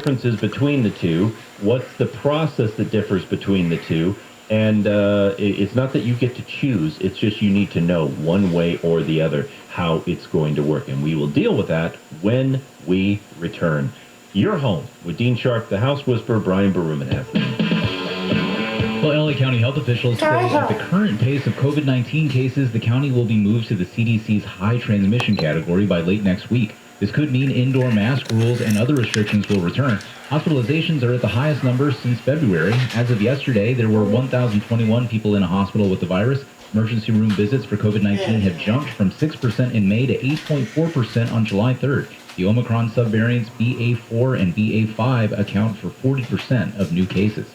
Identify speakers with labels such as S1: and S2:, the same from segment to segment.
S1: differences between the two, what's the process that differs between the two, and it's not that you get to choose, it's just you need to know one way or the other how it's going to work, and we will deal with that when we return. You're home with Dean Sharp, the House Whisperer, Brian Berumen.
S2: Well, LA County health officials say at the current pace of COVID-19 cases, the county will be moved to the CDC's high transmission category by late next week. This could mean indoor mask rules and other restrictions will return. Hospitalizations are at the highest number since February. As of yesterday, there were 1,021 people in a hospital with the virus. Emergency room visits for COVID-19 have jumped from 6% in May to 8.4% on July 3rd. The Omicron subvariants BA4 and BA5 account for 40% of new cases.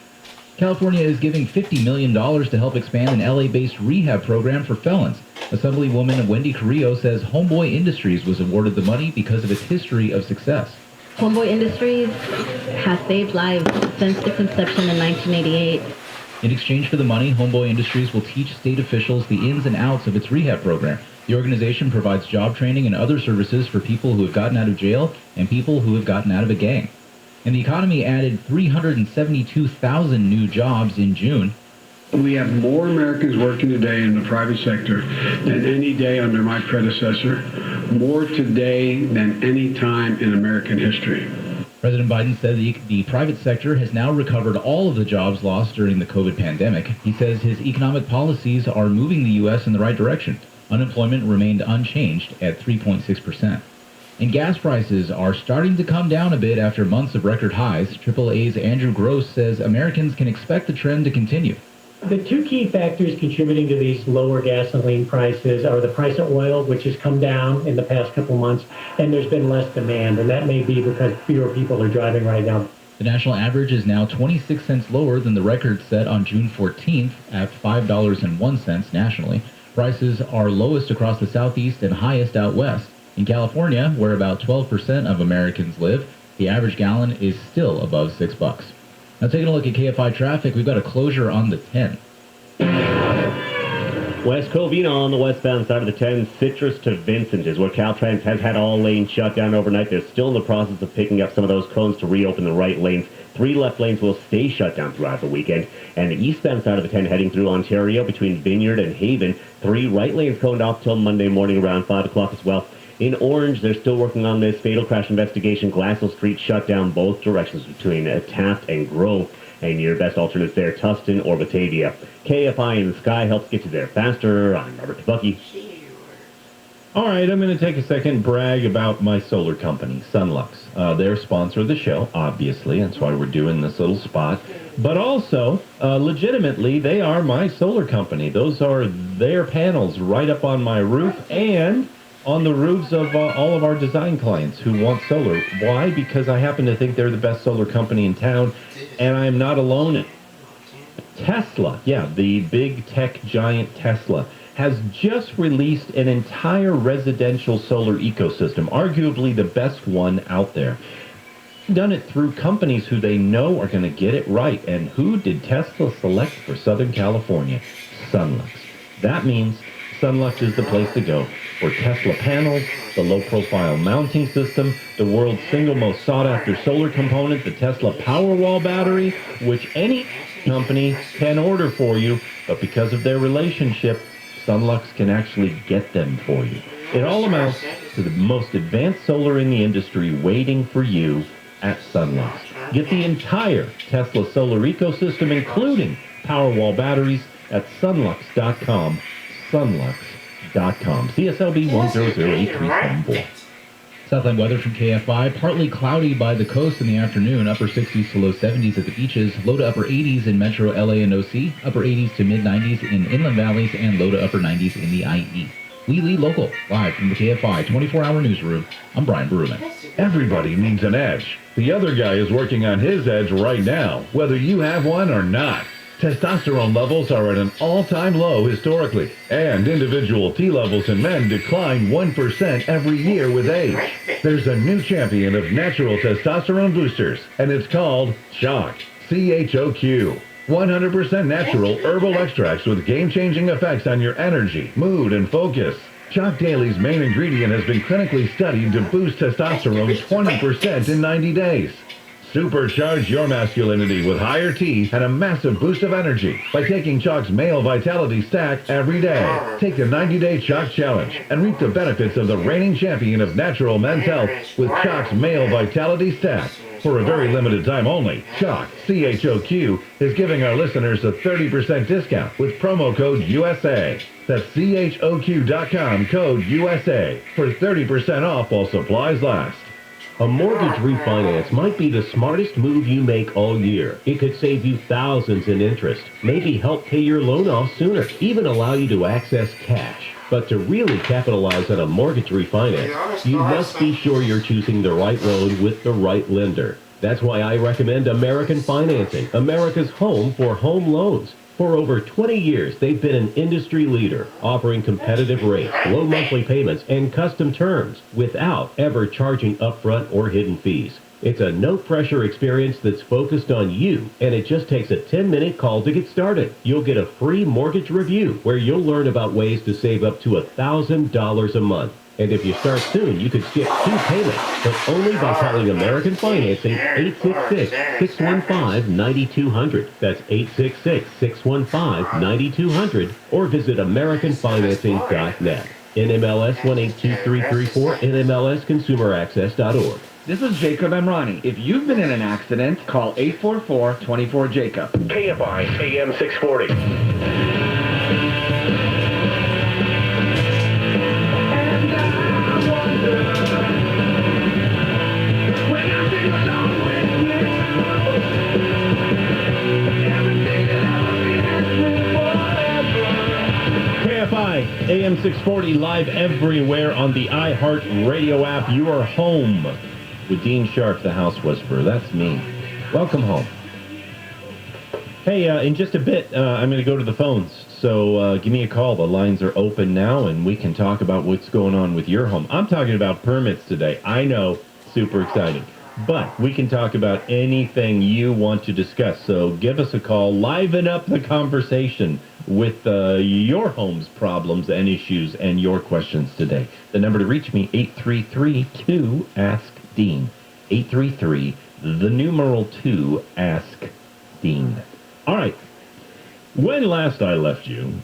S2: California is giving $50 million to help expand an LA-based rehab program for felons. Assemblywoman Wendy Carrillo says Homeboy Industries was awarded the money because of its history of success.
S3: Homeboy Industries has saved lives since its inception in 1988.
S2: In exchange for the money, Homeboy Industries will teach state officials the ins and outs of its rehab program. The organization provides job training and other services for people who have gotten out of jail and people who have gotten out of a gang. And the economy added 372,000 new jobs in June.
S4: We have more Americans working today in the private sector than any day under my predecessor, more today than any time in American history.
S2: President Biden said the private sector has now recovered all of the jobs lost during the COVID pandemic. He says his economic policies are moving the U.S. in the right direction. Unemployment remained unchanged at 3.6%. And gas prices are starting to come down a bit after months of record highs. AAA's Andrew Gross says Americans can expect the trend to continue.
S5: The two key factors contributing to these lower gasoline prices are the price of oil, which has come down in the past couple months, and there's been less demand, and that may be because fewer people are driving right now.
S2: The national average is now 26 cents lower than the record set on June 14th at $5.01 nationally. Prices are lowest across the southeast and highest out west. In California, where about 12% of Americans live, the average gallon is still above $6. Now taking a look at KFI traffic, we've got a closure on the 10.
S6: West Covina on the westbound side of the 10, Citrus to Vincent is where Caltrans has had all lanes shut down overnight. They're still in the process of picking up some of those cones to reopen the right lanes. 3 left lanes will stay shut down throughout the weekend. And the eastbound side of the 10 heading through Ontario between Vineyard and Haven, 3 right lanes coned off till Monday morning around 5 o'clock as well. In Orange, they're still working on this fatal crash investigation. Glassell Street shut down both directions between Taft and Grove. And your best alternates there, Tustin or Batavia. KFI in the Sky helps get you there faster. I'm Robert Tabucky.
S1: All right, I'm going to take a second and brag about my solar company, Sunlux. They're sponsor of the show, obviously. That's why we're doing this little spot. But also, legitimately, they are my solar company. Those are their panels right up on my roof and on the roofs of all of our design clients who want solar. Why? Because I happen to think they're the best solar company in town, and I'm not alone. Tesla, yeah, the big tech giant Tesla, has just released an entire residential solar ecosystem, arguably the best one out there. Done it through companies who they know are going to get it right. And who did Tesla select for Southern California? Sunlux. That means Sunlux is the place to go for Tesla panels, the low-profile mounting system, the world's single most sought-after solar component, the Tesla Powerwall battery, which any company can order for you, but because of their relationship, Sunlux can actually get them for you. It all amounts to the most advanced solar in the industry waiting for you at Sunlux. Get the entire Tesla solar ecosystem, including Powerwall batteries, at sunlux.com. Sunlux.com. CSLB 1008374.
S2: Southland weather from KFI. Partly cloudy by the coast in the afternoon. Upper 60s to low 70s at the beaches. Low to upper 80s in Metro LA and OC. Upper 80s to mid 90s in inland valleys. And low to upper 90s in the IE. We lead local. Live from the KFI 24-hour newsroom. I'm Brian Berumen.
S7: Everybody needs an edge. The other guy is working on his edge right now, whether you have one or not. Testosterone levels are at an all-time low historically, and individual T levels in men decline 1% every year with age. There's a new champion of natural testosterone boosters, and it's called CHOQ. CHOQ. 100% natural herbal extracts with game-changing effects on your energy, mood, and focus. CHOQ Daily's main ingredient has been clinically studied to boost testosterone 20% in 90 days. Supercharge your masculinity with higher teeth and a massive boost of energy by taking Chalk's Male Vitality Stack every day. Take the 90-day Chalk Challenge and reap the benefits of the reigning champion of natural men's health with Chalk's Male Vitality Stack. For a very limited time only, Chalk, CHOQ, is giving our listeners a 30% discount with promo code USA. That's CHOQ.com, code USA, for 30% off while supplies last.
S8: A mortgage refinance might be the smartest move you make all year. It could save you thousands in interest, maybe help pay your loan off sooner, even allow you to access cash. But to really capitalize on a mortgage refinance, you must be sure you're choosing the right loan with the right lender. That's why I recommend American Financing, America's home for home loans. For over 20 years, they've been an industry leader, offering competitive rates, low monthly payments, and custom terms without ever charging upfront or hidden fees. It's a no-pressure experience that's focused on you, and it just takes a 10-minute call to get started. You'll get a free mortgage review where you'll learn about ways to save up to $1,000 a month. And if you start soon, you could skip 2 payments, but only by calling American Financing 866-615-9200. That's 866-615-9200, or visit AmericanFinancing.net. NMLS 182334, NMLSConsumerAccess.org.
S9: This is Jacob Emrani. If you've been in an accident, call 844-24-JACOB.
S8: KFI AM 640.
S1: KFI AM 640 live everywhere on the iHeart Radio app. You are home with Dean Sharp, the House Whisperer. That's me. Welcome home. Hey, in just a bit, I'm going to go to the phones. So give me a call. The lines are open now, and we can talk about what's going on with your home. I'm talking about permits today. I know, super exciting. But we can talk about anything you want to discuss. So give us a call. Liven up the conversation with your home's problems and issues and your questions today. The number to reach me, 833-2-ASK-DEAN. 833, the numeral 2, Ask Dean. All right. When last I left you,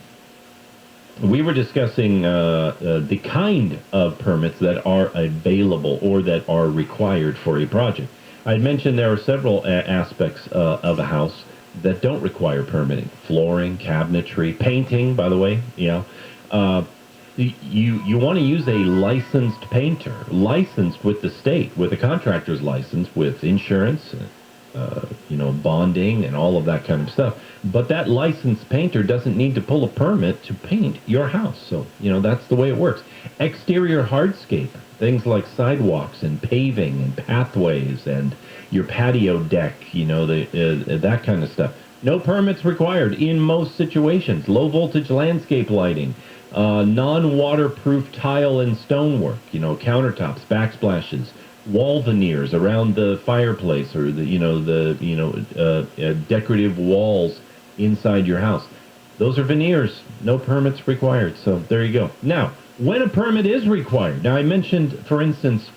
S1: we were discussing the kind of permits that are available or that are required for a project. I mentioned there are several aspects of a house that don't require permitting. Flooring, cabinetry, painting, by the way, you want to use a licensed painter, licensed with the state, with a contractor's license, with insurance, bonding and all of that kind of stuff. But that licensed painter doesn't need to pull a permit to paint your house. So, that's the way it works. Exterior hardscape, things like sidewalks and paving and pathways and your patio deck, that kind of stuff. No permits required in most situations. Low voltage landscape lighting, non-waterproof tile and stonework, countertops, backsplashes, wall veneers around the fireplace or the decorative walls inside your house. Those are veneers. No permits required. So there you go. Now, when a permit is required, now I mentioned, for instance,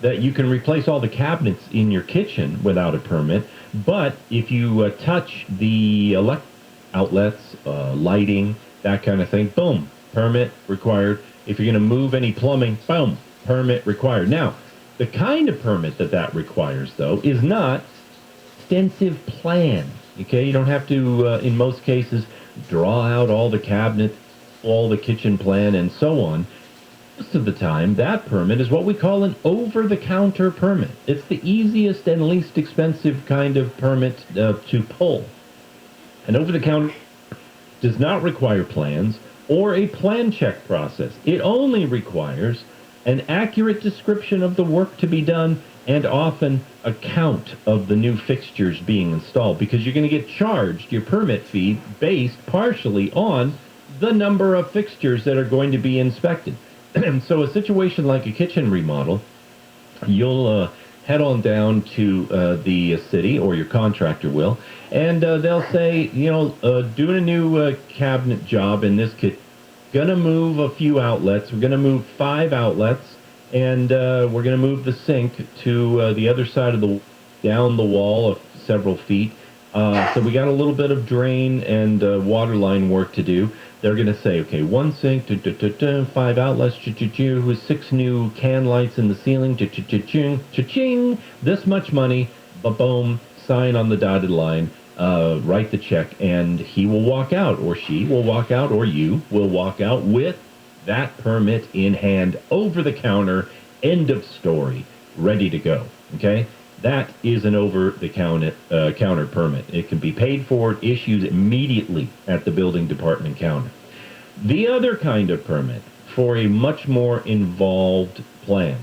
S1: that you can replace all the cabinets in your kitchen without a permit, but if you touch the outlets, lighting, that kind of thing, boom, permit required. If you're going to move any plumbing, boom, permit required. Now, the kind of permit that requires, though, is not extensive plan. Okay, you don't have to, in most cases, draw out all the cabinets, all the kitchen plan, and so on. Most of the time, that permit is what we call an over-the-counter permit. It's the easiest and least expensive kind of permit to pull. An over-the-counter does not require plans or a plan check process. It only requires an accurate description of the work to be done and often a count of the new fixtures being installed, because you're going to get charged your permit fee based partially on the number of fixtures that are going to be inspected. So a situation like a kitchen remodel, you'll head on down to the city, or your contractor will, and they'll say, doing a new cabinet job in this kitchen, gonna move a few outlets. We're gonna move 5 outlets, and we're going to move the sink to the other side of down the wall of several feet. So we got a little bit of drain and water line work to do. They're going to say, okay, one sink, 5 outlets, with 6 new can lights in the ceiling, cha-ching, this much money, ba-boom, sign on the dotted line, write the check, and he will walk out, or she will walk out, or you will walk out with that permit in hand, over the counter, end of story, ready to go, okay? That is an over-the-counter permit. It can be paid for, issued immediately at the building department counter. The other kind of permit for a much more involved plan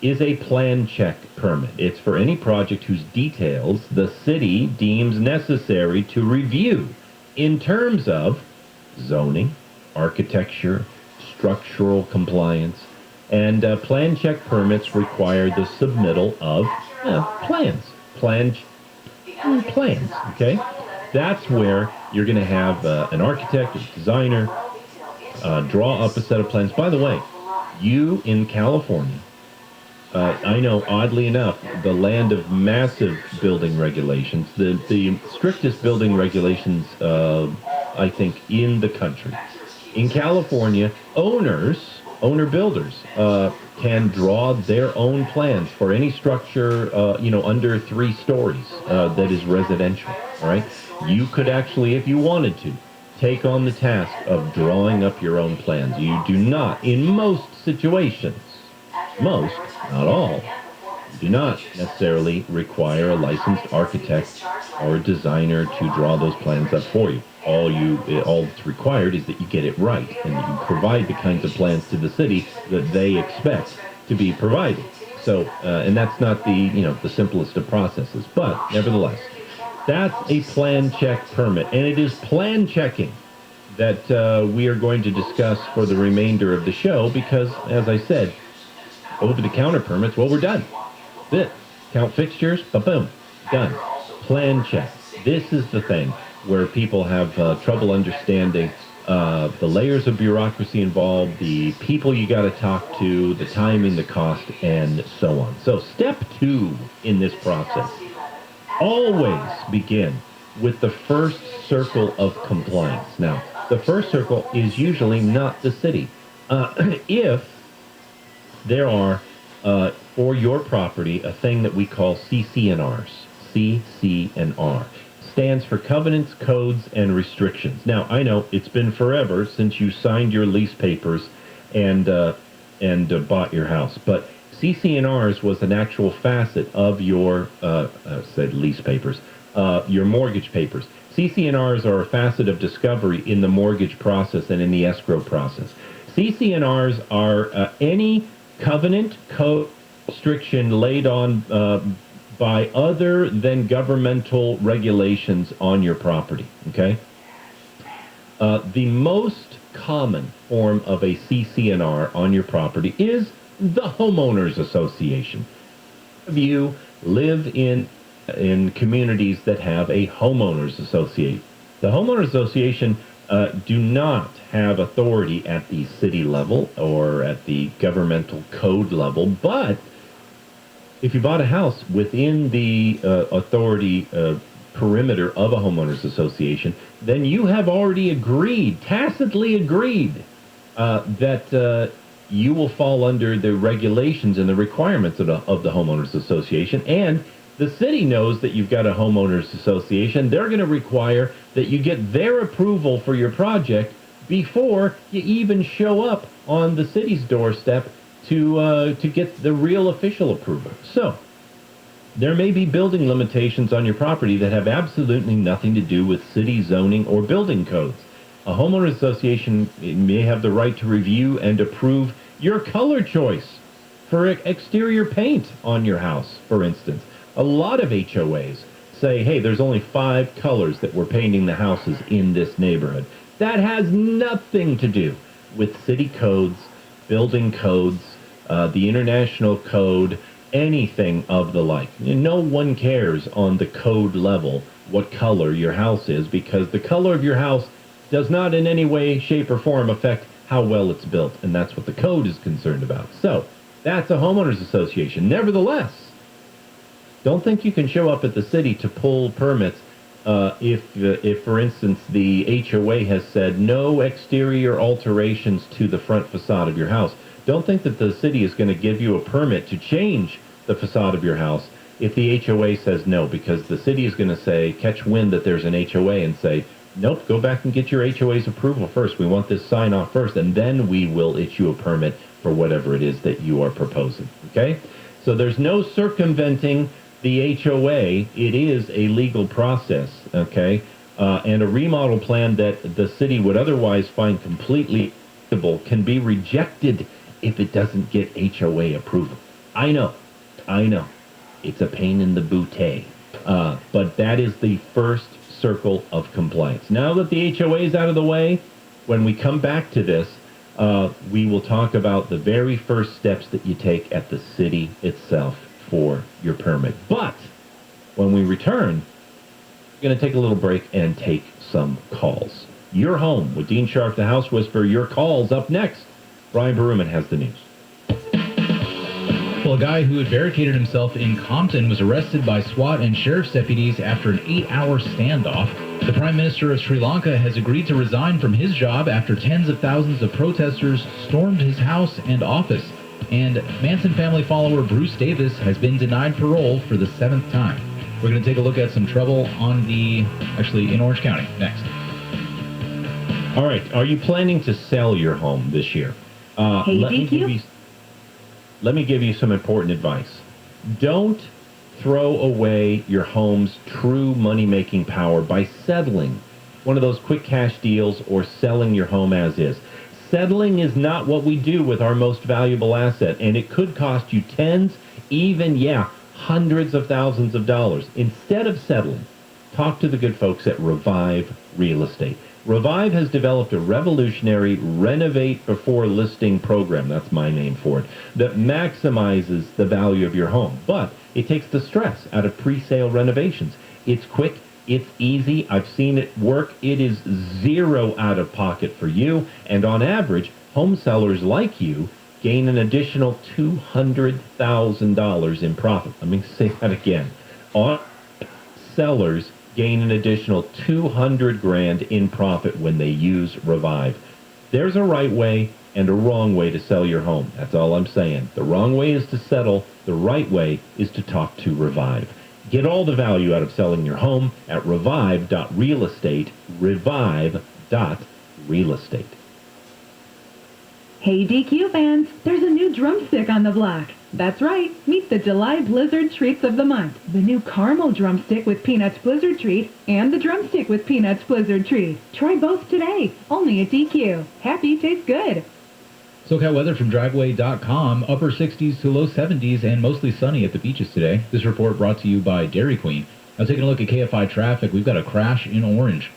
S1: is a plan check permit. It's for any project whose details the city deems necessary to review in terms of zoning, architecture, structural compliance, and plan check permits require the submittal of plans, okay? That's where you're going to have an architect, a designer, draw up a set of plans. By the way, you in California, I know, oddly enough, the land of massive building regulations, the strictest building regulations, I think, in the country. In California, owner builders can draw their own plans for any structure, under 3 stories that is residential. All right, you could actually, if you wanted to, take on the task of drawing up your own plans. You do not, in most situations, not all, you do not necessarily require a licensed architect or a designer to draw those plans up for you. All that's required is that you get it right and that you provide the kinds of plans to the city that they expect to be provided. So, and that's not the simplest of processes, but nevertheless, that's a plan check permit, and it is plan checking that we are going to discuss for the remainder of the show because, as I said, over-the-counter permits, well, we're done. That's it. Count fixtures, ba-boom, done. Plan check. This is the thing where people have trouble understanding the layers of bureaucracy involved, the people you got to talk to, the timing, the cost, and so on. So step 2 in this process, always begin with the first circle of compliance. Now, the first circle is usually not the city. If there are, for your property, a thing that we call CC&Rs. CC&R stands for Covenants, Codes, and Restrictions. Now, I know it's been forever since you signed your lease papers and bought your house, but CC&Rs was an actual facet of your, said lease papers, your mortgage papers. CC&Rs are a facet of discovery in the mortgage process and in the escrow process. CC&Rs are any covenant, code, restriction laid on by other than governmental regulations on your property, okay? The most common form of a CC&R on your property is the homeowners association. Some of you live in communities that have a homeowners association. The homeowners association do not have authority at the city level or at the governmental code level, but if you bought a house within the authority perimeter of a homeowners association, then you have already agreed, tacitly agreed, that you will fall under the regulations and the requirements of the homeowners association, and the city knows that you've got a homeowners association. They're going to require that you get their approval for your project before you even show up on the city's doorstep to get the real official approval. So there may be building limitations on your property that have absolutely nothing to do with city zoning or building codes. A homeowners association may have the right to review and approve your color choice for exterior paint on your house, for instance. A lot of HOAs say, hey, there's only 5 colors that we're painting the houses in this neighborhood. That has nothing to do with city codes, building codes, the international code, anything of the like. No one cares on the code level what color your house is, because the color of your house does not in any way, shape, or form affect how well it's built, and that's what the code is concerned about. So That's a homeowners association. Nevertheless, don't think you can show up at the city to pull permits if, for instance, the HOA has said no exterior alterations to the front facade of your house. Don't think that the city is going to give you a permit to change the facade of your house if the HOA says no, because the city is going to say, catch wind that there's an HOA and say, nope, go back and get your HOA's approval first. We want this sign off first, and then we will issue a permit for whatever it is that you are proposing, okay? So there's no circumventing the HOA. It is a legal process, okay? And a remodel plan that the city would otherwise find completely acceptable can be rejected if it doesn't get HOA approval. I know. It's a pain in the bootay. But that is the first circle of compliance. Now that the HOA is out of the way, when we come back to this, we will talk about the very first steps that you take at the city itself for your permit. But when we return, we're going to take a little break and take some calls. Your home with Dean Sharp, the House Whisperer. Your calls up next. Brian Berumen has the news.
S2: Well, a guy who had barricaded himself in Compton was arrested by SWAT and sheriff's deputies after an 8-hour standoff. The Prime Minister of Sri Lanka has agreed to resign from his job after tens of thousands of protesters stormed his house and office. And Manson family follower Bruce Davis has been denied parole for the 7th time. We're going to take a look at some trouble in Orange County next.
S1: All right. Are you planning to sell your home this year? Let me give you some important advice. Don't throw away your home's true money-making power by settling one of those quick cash deals or selling your home as is. Settling is not what we do with our most valuable asset, and it could cost you tens, even, hundreds of thousands of dollars. Instead of settling, talk to the good folks at Revive Real Estate. Revive has developed a revolutionary renovate before listing program, that's my name for it, that maximizes the value of your home. But it takes the stress out of pre-sale renovations. It's quick, it's easy, I've seen it work. It is zero out of pocket for you, and on average, home sellers like you gain an additional $200,000 in profit. Let me say that again. On sellers gain an additional $200,000 in profit when they use Revive. There's a right way and a wrong way to sell your home. That's all I'm saying. The wrong way is to settle. The right way is to talk to Revive. Get all the value out of selling your home at revive.realestate, revive.realestate.
S10: Hey DQ fans, there's a new drumstick on the block. That's right, meet the July Blizzard Treats of the Month. The new Caramel Drumstick with Peanuts Blizzard Treat and the Drumstick with Peanuts Blizzard Treat. Try both today, only at DQ. Happy tastes good.
S2: SoCal weather from driveway.com, upper 60s to low 70s and mostly sunny at the beaches today. This report brought to you by Dairy Queen. Now taking a look at KFI traffic, we've got a crash in Orange.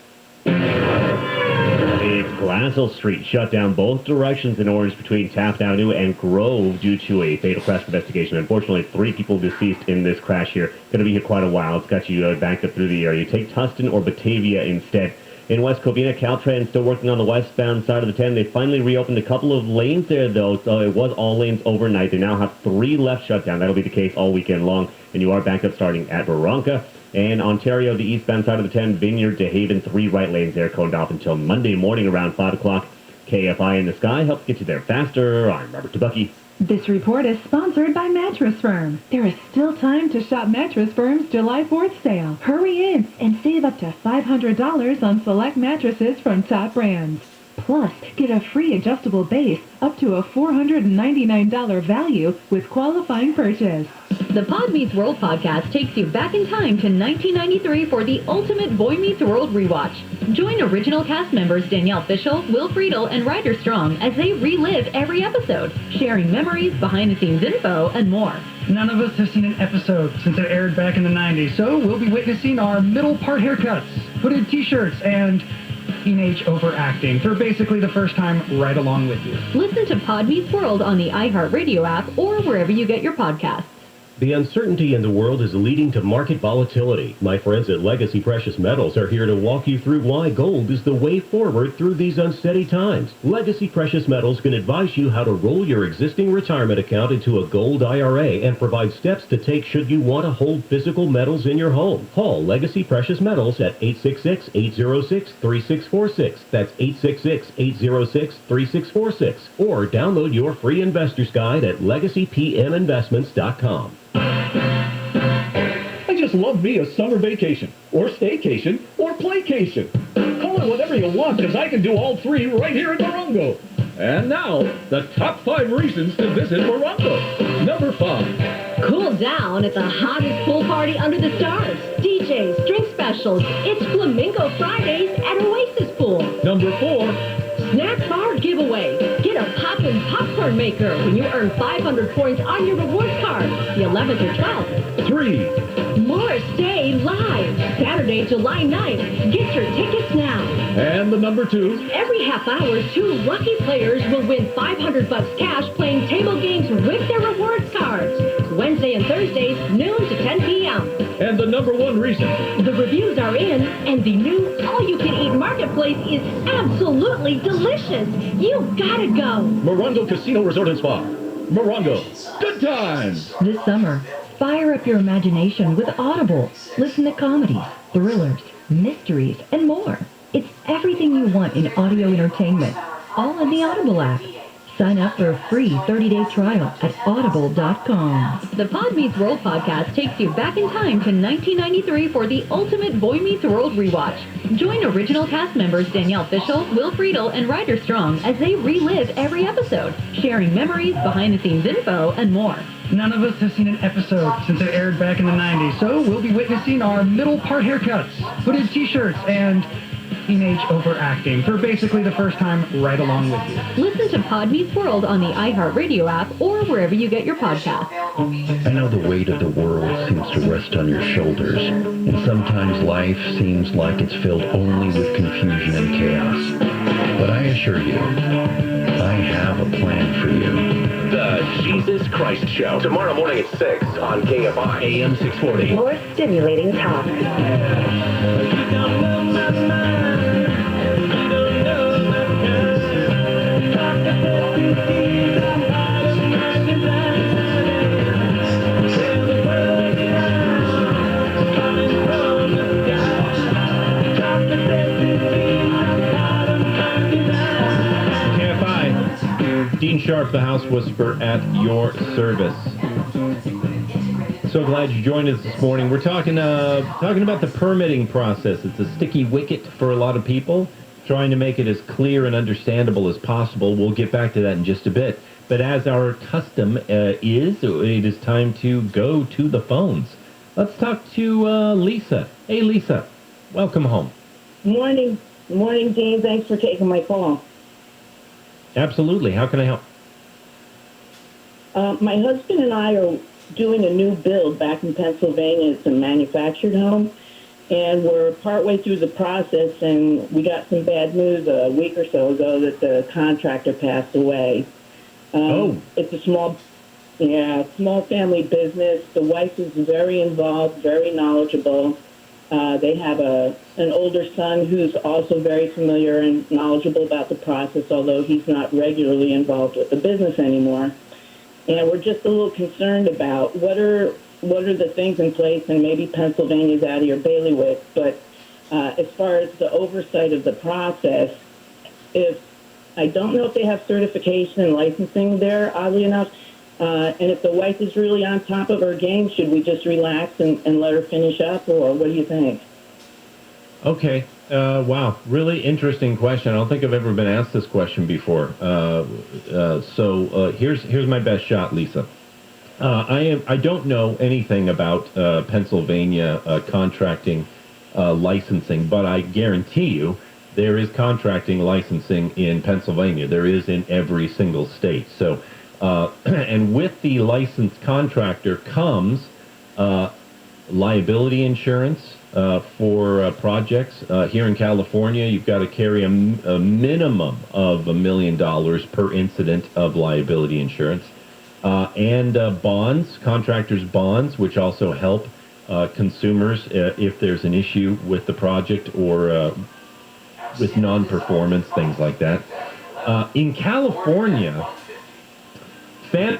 S6: It's Glassell Street shut down both directions in Orange between Taft Avenue and Grove due to a fatal crash investigation. Unfortunately, 3 people deceased in this crash here. Going to be here quite a while. It's got you backed up through the area. Take Tustin or Batavia instead. In West Covina, Caltrans still working on the westbound side of the 10. They finally reopened a couple of lanes there, though. So it was all lanes overnight. They now have 3 left shut down. That'll be the case all weekend long. And you are backed up starting at Veronka. And Ontario, the eastbound side of the 10, Vineyard to Haven, 3 right lanes there, coned off until Monday morning around 5 o'clock. KFI in the Sky helps get you there faster. I'm Robert Tabucky.
S10: This report is sponsored by Mattress Firm. There is still time to shop Mattress Firm's July 4th sale. Hurry in and save up to $500 on select mattresses from top brands. Plus, get a free adjustable base up to a $499 value with qualifying purchase.
S3: The Pod Meets World podcast takes you back in time to 1993 for the ultimate Boy Meets World rewatch. Join original cast members Danielle Fishel, Will Friedle, and Ryder Strong as they relive every episode, sharing memories, behind-the-scenes info, and more.
S11: None of us have seen an episode since it aired back in the 90s, so we'll be witnessing our middle part haircuts, hooded t-shirts, and teenage overacting for basically the first time right along with you.
S3: Listen to Pod Meets World on the iHeartRadio app or wherever you get your podcasts.
S8: The uncertainty in the world is leading to market volatility. My friends at Legacy Precious Metals are here to walk you through why gold is the way forward through these unsteady times. Legacy Precious Metals can advise you how to roll your existing retirement account into a gold IRA and provide steps to take should you want to hold physical metals in your home. Call Legacy Precious Metals at 866-806-3646. That's 866-806-3646. Or download your free investor's guide at legacypminvestments.com.
S12: I just love me a summer vacation, or staycation, or playcation. Call it whatever you want, because I can do all three right here in Morongo. And now, the top 5 reasons to visit Morongo. Number 5.
S13: Cool down at the hottest pool party under the stars. DJs, drink specials. It's Flamingo Fridays at Oasis Pool.
S12: Number 4.
S13: Snack bar giveaway. Get a poppin' popcorn maker when you earn 500 points on your rewards card, the 11th or 12th.
S12: 3.
S13: Morris Day Live, Saturday, July 9th. Get your tickets now.
S12: And the number 2.
S13: Every half hour, 2 lucky players will win $500 cash playing table games with their rewards cards. Wednesday and Thursdays, noon to 10 p.m.
S12: And the number 1 reason.
S13: The reviews are in, and the new all-you-can-eat marketplace is absolutely delicious. You've got to go.
S12: Morongo Casino Resort and Spa. Morongo. Good times.
S3: This summer, fire up your imagination with Audible. Listen to comedies, thrillers, mysteries, and more. It's everything you want in audio entertainment, all in the Audible app. Sign up for a free 30-day trial at audible.com. The Pod Meets World podcast takes you back in time to 1993 for the ultimate Boy Meets World rewatch. Join original cast members Danielle Fishel, Will Friedle, and Ryder Strong as they relive every episode, sharing memories, behind-the-scenes info, and more.
S11: None of us have seen an episode since it aired back in the 90s, so we'll be witnessing our middle part haircuts, hooded t-shirts, and teenage overacting for basically the first time right along with you.
S3: Listen to Pod Meets World on the iHeartRadio app or wherever you get your podcasts.
S14: I know the weight of the world seems to rest on your shoulders, and sometimes life seems like it's filled only with confusion and chaos. But I assure you, I have a plan for you.
S8: The Jesus Christ Show. Tomorrow morning at 6 on KFI AM 640.
S13: More stimulating talk.
S1: Dean Sharp, the House Whisperer, at your service. So glad you joined us this morning. We're talking about the permitting process. It's a sticky wicket for a lot of people, trying to make it as clear and understandable as possible. We'll get back to that in just a bit. But as our custom is, it is time to go to the phones. Let's talk to Lisa. Hey, Lisa. Welcome home.
S15: Morning. Morning, Dean. Thanks for taking my call.
S1: Absolutely. How can I help?
S15: My husband and I are doing a new build back in Pennsylvania. It's a manufactured home, and we're partway through the process, and we got some bad news a week or so ago that the contractor passed away. It's a small family business. The wife is very involved, very knowledgeable. They have an older son who's also very familiar and knowledgeable about the process, although he's not regularly involved with the business anymore. And we're just a little concerned about what are the things in place, and maybe Pennsylvania's out of your bailiwick, but as far as the oversight of the process, I don't know if they have certification and licensing there, oddly enough, and if the wife is really on top of her game, should we just relax and let her finish up, or what do you think?
S1: Okay. Wow. Really interesting question. I don't think I've ever been asked this question before. So here's my best shot, Lisa. I don't know anything about Pennsylvania contracting licensing, but I guarantee you there is contracting licensing in Pennsylvania. There is in every single state. So, and with the licensed contractor comes liability insurance for projects. Here in California, you've got to carry a minimum of $1 million per incident of liability insurance. and bonds, contractors' bonds, which also help consumers if there's an issue with the project or with non-performance, things like that. In California, so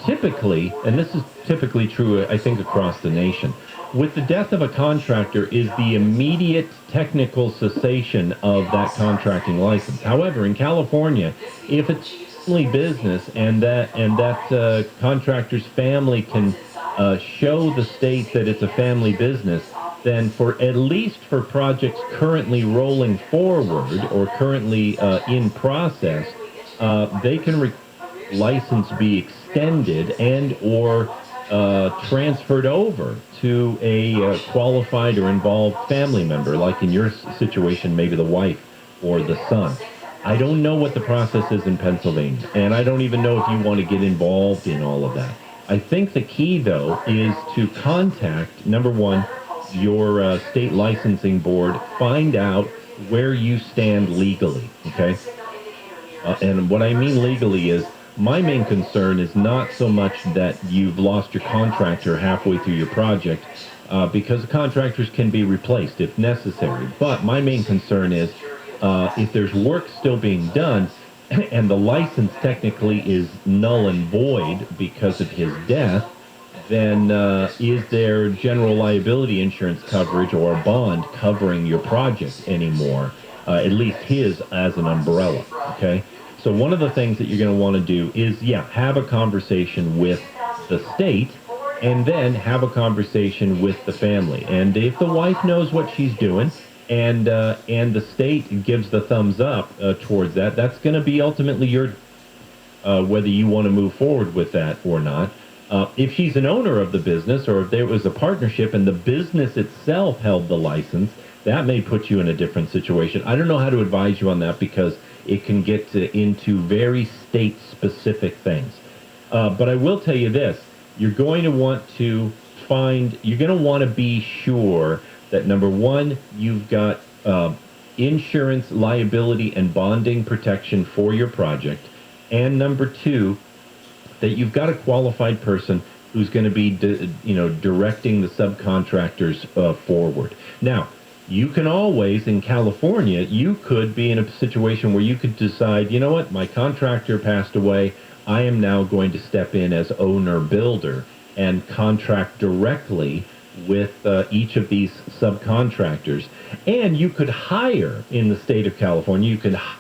S1: typically, and this is typically true, I think, across the nation, with the death of a contractor is the immediate technical cessation of that contracting license. However, in California, if it's family business and that contractor's family can show the state that it's a family business, then for at least for projects currently rolling forward or currently in process, they can license be extended and or transferred over to a qualified or involved family member, like in your situation, maybe the wife or the son. I don't know what the process is in Pennsylvania, and I don't even know if you want to get involved in all of that. I think the key, though, is to contact, number one, your state licensing board, find out where you stand legally, okay? And what I mean legally is, my main concern is not so much that you've lost your contractor halfway through your project, because contractors can be replaced if necessary. But my main concern is if there's work still being done and the license technically is null and void because of his death, then is there general liability insurance coverage or a bond covering your project anymore, at least his as an umbrella, okay? So one of the things that you're going to want to do is, have a conversation with the state and then have a conversation with the family. And if the wife knows what she's doing and the state gives the thumbs up towards that, that's going to be ultimately your, whether you want to move forward with that or not. If she's an owner of the business or if there was a partnership and the business itself held the license, that may put you in a different situation. I don't know how to advise you on that because it can get into very state-specific things. But I will tell you this. You're going to want to be sure that, number one, you've got insurance, liability, and bonding protection for your project. And number two, that you've got a qualified person who's going to be, directing the subcontractors forward. Now, you can always, in California, you could be in a situation where you could decide, you know what, my contractor passed away, I am now going to step in as owner-builder and contract directly with each of these subcontractors. And you could hire, in the state of California, you could hire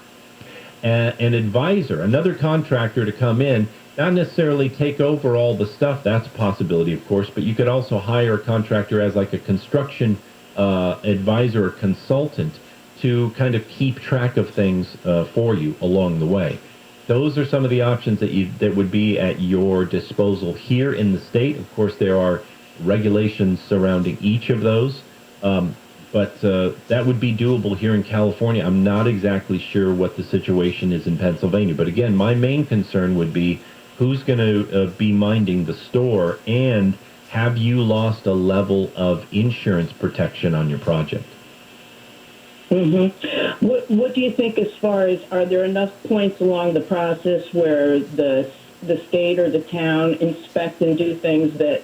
S1: an advisor, another contractor to come in, not necessarily take over all the stuff, that's a possibility, of course, but you could also hire a contractor as like a construction advisor or consultant to kind of keep track of things for you along the way. Those are some of the options that would be at your disposal here in the state. Of course, there are regulations surrounding each of those, but that would be doable here in California. I'm not exactly sure what the situation is in Pennsylvania, but again, my main concern would be who's going to be minding the store, and have you lost a level of insurance protection on your project?
S15: Mm-hmm. What do you think as far as, are there enough points along the process where the state or the town inspect and do things that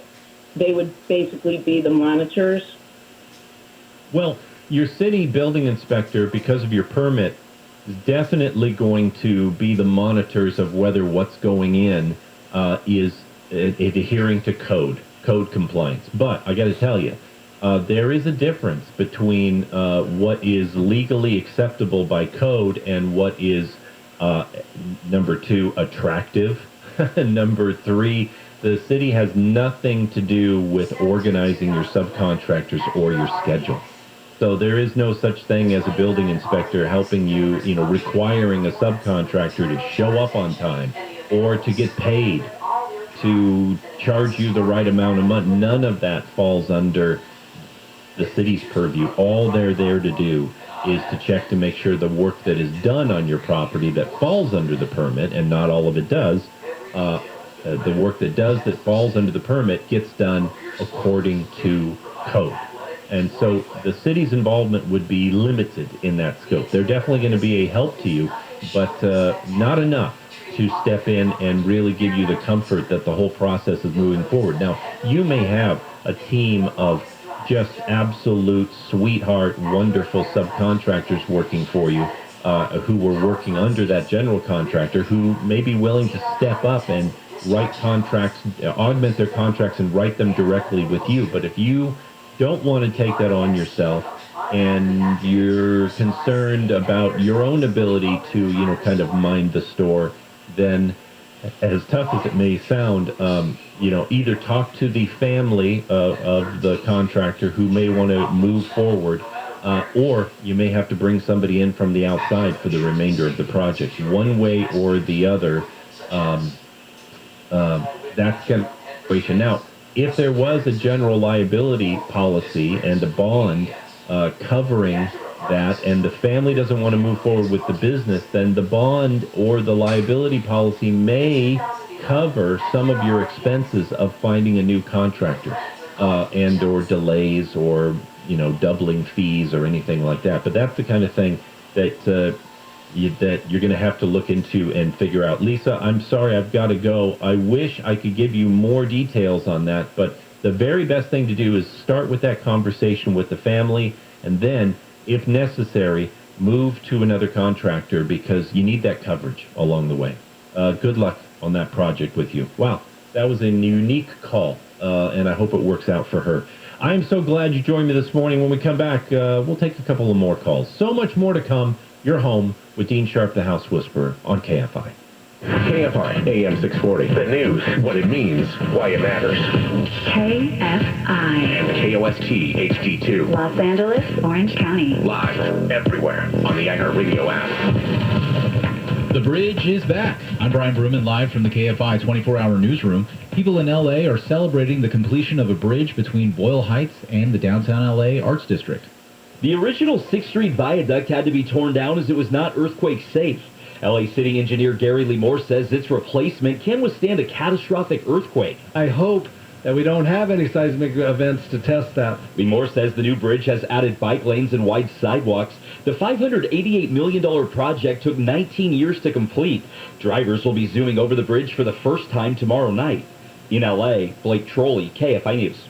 S15: they would basically be the monitors?
S1: Well, your city building inspector, because of your permit, is definitely going to be the monitors of whether what's going in is adhering to code compliance. But I got to tell you, there is a difference between what is legally acceptable by code and what is, number two, attractive. Number three, the city has nothing to do with organizing your subcontractors or your schedule. So there is no such thing as a building inspector helping you, requiring a subcontractor to show up on time or to get paid, to charge you the right amount of money. None of that falls under the city's purview. All they're there to do is to check to make sure the work that is done on your property that falls under the permit, and not all of it does, the work that falls under the permit gets done according to code. And so the city's involvement would be limited in that scope. They're definitely going to be a help to you, but not enough to step in and really give you the comfort that the whole process is moving forward. Now, you may have a team of just absolute sweetheart, wonderful subcontractors working for you, who were working under that general contractor, who may be willing to step up and write contracts, augment their contracts and write them directly with you. But if you don't want to take that on yourself, and you're concerned about your own ability to, kind of mind the store, then as tough as it may sound, either talk to the family of the contractor who may want to move forward, or you may have to bring somebody in from the outside for the remainder of the project. One way or the other, that's kind of the situation. Now, if there was a general liability policy and a bond covering that, and the family doesn't want to move forward with the business, then the bond or the liability policy may cover some of your expenses of finding a new contractor, and or delays, or doubling fees or anything like that. But that's the kind of thing that you're going to have to look into and figure out. Lisa, I'm sorry, I've got to go. I wish I could give you more details on that, but the very best thing to do is start with that conversation with the family, and then, if necessary, move to another contractor, because you need that coverage along the way. Good luck on that project with you. Wow, that was a unique call, and I hope it works out for her. I am so glad you joined me this morning. When we come back, we'll take a couple of more calls. So much more to come. You're home with Dean Sharp, the House Whisperer, on KFI.
S8: KFI AM 640. The news, what it means, why it matters.
S16: KFI.
S8: And KOST HD2.
S16: Los Angeles, Orange County.
S8: Live everywhere on the iHeartRadio app.
S2: The bridge is back. I'm Brian Bruman, live from the KFI 24-hour newsroom. People in LA are celebrating the completion of a bridge between Boyle Heights and the downtown LA Arts District.
S17: The original 6th Street Viaduct had to be torn down as it was not earthquake safe. LA City engineer Gary Lemore says its replacement can withstand a catastrophic earthquake.
S18: I hope that we don't have any seismic events to test that.
S17: Lemore says the new bridge has added bike lanes and wide sidewalks. The $588 million project took 19 years to complete. Drivers will be zooming over the bridge for the first time tomorrow night. In LA, Blake Trolley, KFI News.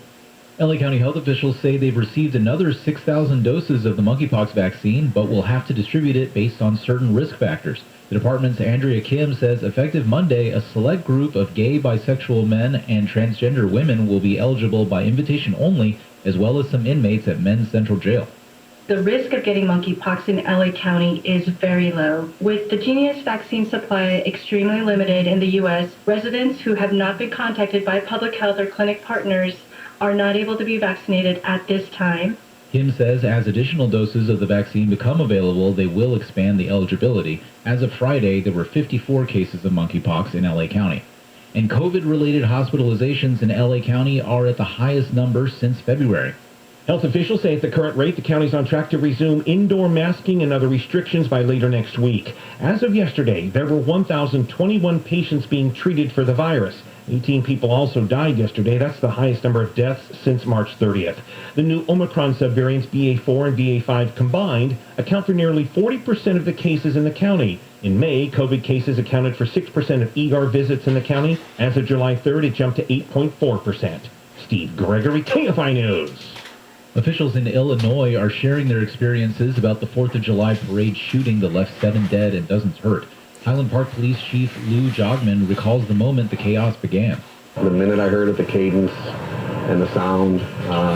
S2: LA County health officials say they've received another 6,000 doses of the monkeypox vaccine, but will have to distribute it based on certain risk factors. The department's Andrea Kim says effective Monday, a select group of gay, bisexual men and transgender women will be eligible by invitation only, as well as some inmates at Men's Central Jail.
S19: The risk of getting monkeypox in LA County is very low. With the Genius vaccine supply extremely limited in the U.S., residents who have not been contacted by public health or clinic partners are not able to be vaccinated at this time.
S2: Kim says as additional doses of the vaccine become available, they will expand the eligibility. As of Friday, there were 54 cases of monkeypox in LA County. And COVID-related hospitalizations in LA County are at the highest number since February.
S20: Health officials say at the current rate, the county's on track to resume indoor masking and other restrictions by later next week. As of yesterday, there were 1,021 patients being treated for the virus. 18 people also died yesterday. That's the highest number of deaths since March 30th. The new Omicron subvariants BA4 and BA5 combined account for nearly 40% of the cases in the county. In May, COVID cases accounted for 6% of ER visits in the county. As of July 3rd, it jumped to 8.4%. Steve Gregory, KFI News.
S2: Officials in Illinois are sharing their experiences about the 4th of July parade shooting that left 7 dead and dozens hurt. Highland Park Police Chief Lou Jogman recalls the moment the chaos began.
S21: The minute I heard the cadence and the sound,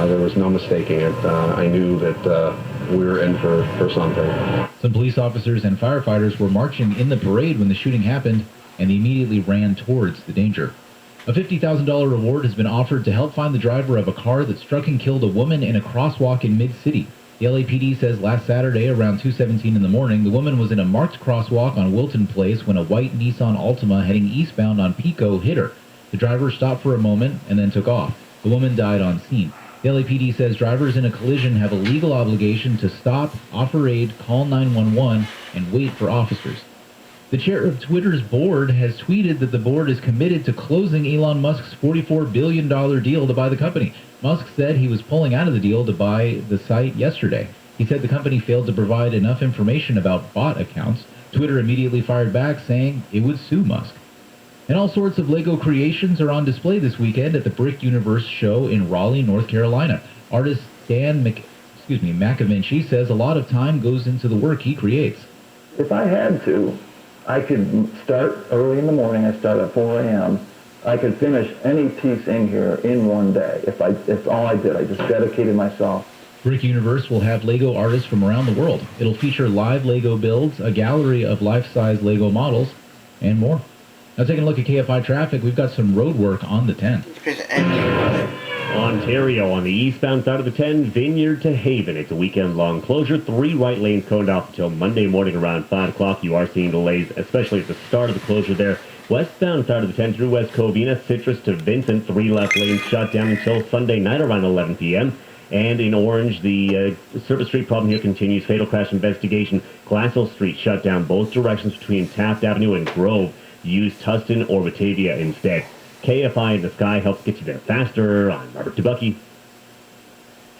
S21: there was no mistaking it. I knew that we were in for something.
S2: Some police officers and firefighters were marching in the parade when the shooting happened, and they immediately ran towards the danger. A $50,000 reward has been offered to help find the driver of a car that struck and killed a woman in a crosswalk in Mid-City. The LAPD says last Saturday around 2:17 in the morning, the woman was in a marked crosswalk on Wilton Place when a white Nissan Altima heading eastbound on Pico hit her. The driver stopped for a moment and then took off. The woman died on scene. The LAPD says drivers in a collision have a legal obligation to stop, offer aid, call 911, and wait for officers. The chair of Twitter's board has tweeted that the board is committed to closing Elon Musk's $44 billion deal to buy the company. Musk said he was pulling out of the deal to buy the site yesterday. He said the company failed to provide enough information about bot accounts. Twitter immediately fired back, saying it would sue Musk. And all sorts of Lego creations are on display this weekend at the Brick Universe show in Raleigh, North Carolina. Artist Dan McAvinci says a lot of time goes into the work he creates.
S4: If I had to, I could start early in the morning. I start at 4 a.m. I could finish any piece in here in one day. If all I did, I just dedicated myself.
S2: Brick Universe will have Lego artists from around the world. It'll feature live Lego builds, a gallery of life-size Lego models, and more. Now taking a look at KFI traffic, we've got some road work on the 10.
S6: Ontario on the eastbound side of the 10, Vineyard to Haven. It's a weekend-long closure. 3 right lanes coned off until Monday morning around 5 o'clock. You are seeing delays, especially at the start of the closure there. Westbound side of the 10 through West Covina, Citrus to Vincent. 3 left lanes shut down until Sunday night around 11 p.m. And in Orange, the Service Street problem here continues. Fatal crash investigation. Glassell Street shut down both directions between Taft Avenue and Grove. Use Tustin or Batavia instead. KFI in the sky helps get you there faster. I'm Robert Dubucky.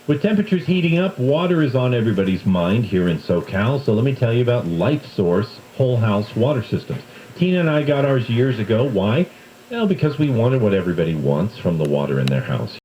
S1: With temperatures heating up, water is on everybody's mind here in SoCal, so let me tell you about LifeSource whole house water systems. Tina and I got ours years ago. Why? Well, because we wanted what everybody wants from the water in their house.